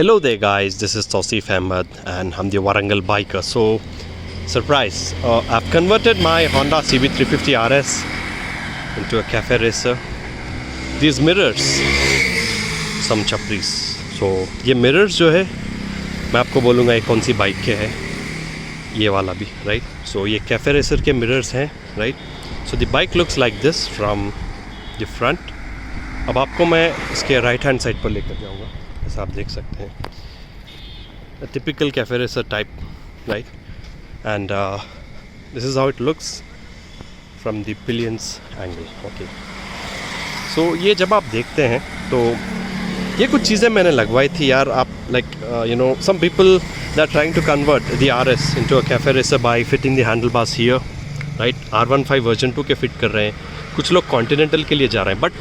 Hello there guys, this is Tausif Ahmed and I'm the Warangal biker. So, surprise, I've converted my Honda CB350 RS into a cafe racer. These mirrors, some chapris. So, ये mirrors जो है मैं आपको बोलूँगा ये कौन सी bike के है, ये वाला भी, right? So, ये cafe racer के mirrors हैं, right? So, the bike looks like this from the front. अब आपको मैं इसके राइट हैंड साइड पर लेकर जाऊँगा, ऐसा आप देख सकते हैं, typical cafe racer type, right? And this is how it looks from the pillion's angle. Okay, so ये जब आप देखते हैं तो ये कुछ चीज़ें मैंने लगवाई थी यार. आप like you know some people they are trying to convert the RS into a cafe racer by fitting the handle bars here, right? R15 version 2 के फिट कर रहे हैं, कुछ लोग कॉन्टिनेंटल के लिए जा रहे हैं. But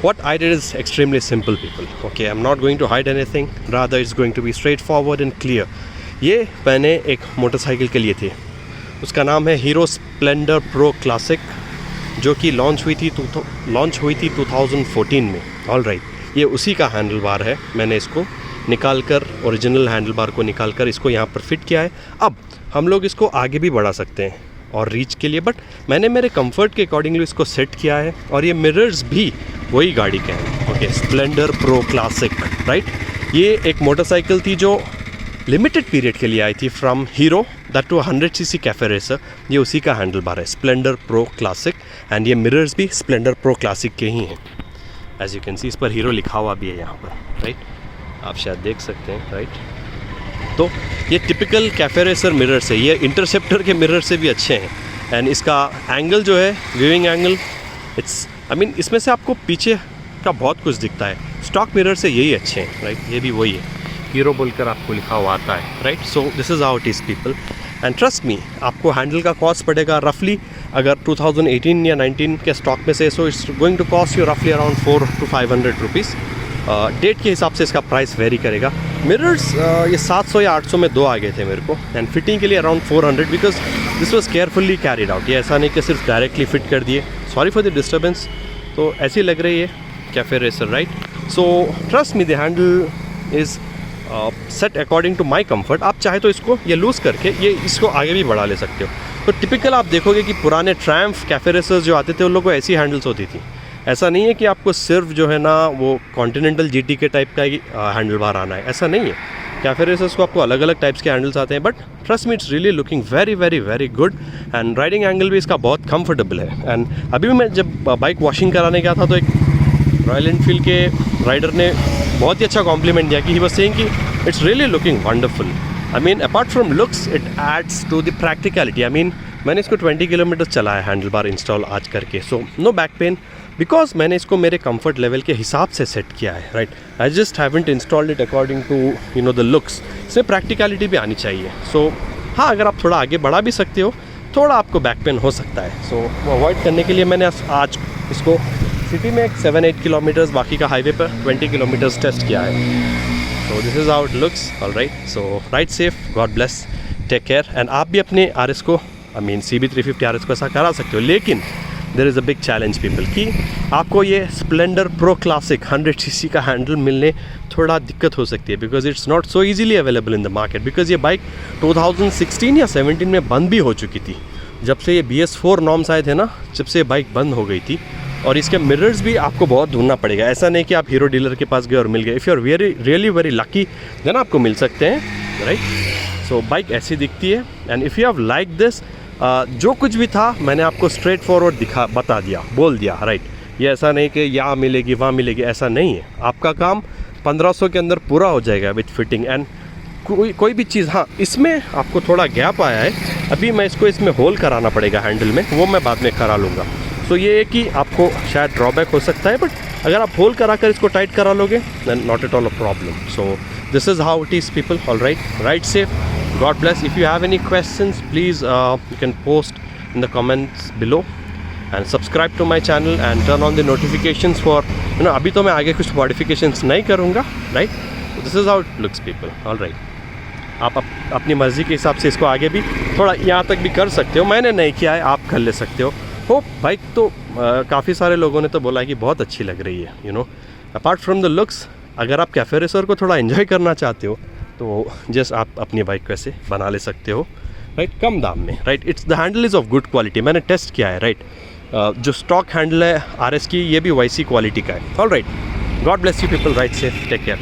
what I did is extremely simple, people. Okay, I'm not going to hide anything. Rather, it's going to be straightforward and clear. ये मैंने एक मोटरसाइकिल के लिए थे, उसका नाम है हीरो स्प्लेंडर प्रो क्लासिक, जो कि लॉन्च हुई थी 2014 में. ऑल राइट, ये उसी का हैंडल बार है. मैंने इसको निकाल कर, ओरिजिनल हैंडल बार को निकाल कर इसको यहाँ पर फिट किया है. अब हम लोग इसको आगे भी बढ़ा सकते हैं और रीच के लिए, बट मैंने मेरे कंफर्ट के अकॉर्डिंगली इसको सेट किया है. और ये मिरर्स भी वही गाड़ी के हैं. Okay, Splendor Pro classic, right? ये एक मोटरसाइकिल थी जो लिमिटेड पीरियड के लिए आई थी from Hero, that too 100cc cafe racer. ये उसी का हैंडल बार है, स्प्लेंडर प्रो क्लासिक. एंड ये मिरर्स भी स्प्लेंडर प्रो क्लासिक के ही हैं. एज यू कैन सी, इस पर हीरो लिखा हुआ भी है यहाँ पर, राइट? आप शायद देख सकते हैं, राइट? तो ये टिपिकल कैफे रेसर मिरर्स है. ये इंटरसेप्टर के मिरर से भी अच्छे हैं. एंड इसका एंगल जो है, व्यूइंग एंगल, इट्स इसमें से आपको पीछे का बहुत कुछ दिखता है. स्टॉक मिरर से यही अच्छे हैं, राइट? ये भी वही है, हीरो बोलकर आपको लिखा हुआ आता है, right? So this is how it is, people. And trust me, आपको हैंडल का कॉस्ट पड़ेगा रफली, अगर 2018 या 19 के स्टॉक में से, so it's going to cost you रफली अराउंड 400 to 500 रुपीज़. डेट के हिसाब से इसका प्राइस वेरी करेगा. मिरर्स ये 700 या 800 में 2 आ गए थे मेरे को, एंड फिटिंग के लिए around 400, because this was carefully carried out. ये ऐसा नहीं कि सिर्फ डायरेक्टली फिट कर दिए. Sorry for the disturbance. तो ऐसी लग रही है cafe racer, right? So trust me, the handle is set according to my comfort. आप चाहे तो इसको ये लूज़ करके ये इसको आगे भी बढ़ा ले सकते हो. तो टिपिकल आप देखोगे कि पुराने ट्रायम्फ कैफे रेसर्स जो आते थे उन लोगों को ऐसी हैंडल्स होती थी. ऐसा नहीं है कि आपको सिर्फ जो है ना वो कॉन्टिनेंटल GT के टाइप का हैंडल बार आना है, ऐसा नहीं है. कैफे रेसर्स को आपको अलग अलग टाइप्स के हैंडल्स आते हैं, but trust me, it's really looking very very very good. And riding angle भी इसका बहुत कंफर्टेबल है. एंड अभी भी मैं जब बाइक वॉशिंग कराने गया था तो एक रॉयल एनफील्ड के राइडर ने बहुत ही अच्छा कॉम्प्लीमेंट दिया कि ही वाज सेइंग कि it's really looking wonderful. Apart from looks, it adds to the practicality. मैंने इसको 20 किलोमीटर चलाया हैंडल बार इंस्टॉल आज करके. So no back pain, because मैंने इसको मेरे कंफर्ट लेवल के हिसाब से सेट किया है, right? I just haven't installed it according to you know the looks. इसमें प्रैक्टिकलिटी भी आनी चाहिए. सो हाँ, अगर आप थोड़ा आगे बढ़ा भी सकते हो, थोड़ा आपको बैक पेन हो सकता है. सो वो अवॉइड करने के लिए मैंने आज इसको सिटी में 7-8 किलोमीटर्स, बाकी का हाईवे पर 20 किलोमीटर्स टेस्ट किया है. So this is how it looks. All right, so ride safe, God bless, take care. And आप भी अपने RS को, CB350 RS को ऐसा करा सकते हो. लेकिन there is a big challenge, people, कि आपको ये स्प्लेंडर प्रो क्लासिक 100cc का हैंडल मिलने थोड़ा दिक्कत हो सकती है, because it's not so easily available in the market. Because ये बाइक 2016 या 17 में बंद भी हो चुकी थी. जब से ये BS4 नॉर्म्स आए थे ना, जब से ये बाइक बंद हो गई थी. और इसके मिरर्स भी आपको बहुत ढूंढना पड़ेगा. ऐसा नहीं कि आप हीरो डीलर के पास गए और मिल गए. If you are really very lucky then आपको मिल सकते हैं, राइट? सो बाइक ऐसी दिखती है. And if you have like this, जो कुछ भी था मैंने आपको स्ट्रेट फॉरवर्ड बता दिया, बोल दिया, राइट? ये ऐसा नहीं कि यहाँ मिलेगी वहाँ मिलेगी, ऐसा नहीं है. आपका काम 1500 के अंदर पूरा हो जाएगा विथ फिटिंग. एंड कोई भी चीज़, हाँ, इसमें आपको थोड़ा गैप आया है. अभी मैं इसमें होल कराना पड़ेगा हैंडल में, वो मैं बाद में करा लूँगा. सो ये है कि आपको शायद ड्रॉबैक हो सकता है, बट अगर आप होल करा कर इसको टाइट करा लोगे then not at all a problem. So this is how it is, people. All right, ride safe, God bless. If you have any questions, please you can post in the comments below and subscribe to my channel and turn on the notifications for, you know, अभी तो मैं आगे कुछ modifications नहीं करूँगा, right? This is how it looks, people. All right. आप अपनी मर्ज़ी के हिसाब से इसको आगे भी थोड़ा यहाँ तक भी कर सकते हो. मैंने नहीं किया है, आप कर ले सकते हो. बाइक तो काफ़ी सारे लोगों ने तो बोला है कि बहुत अच्छी लग रही है, you know. Apart from the looks, अगर आप कैफ़े रेसर को थोड़ा एंजॉय करना चाहते हो तो जस्ट आप अपनी बाइक को ऐसे बना ले सकते हो, राइट, कम दाम में, right. It's the handle is of good quality, मैंने टेस्ट किया है, राइट। जो स्टॉक हैंडल है RS की, ये भी YC क्वालिटी का है। All right, God bless you people, right, safe, take care.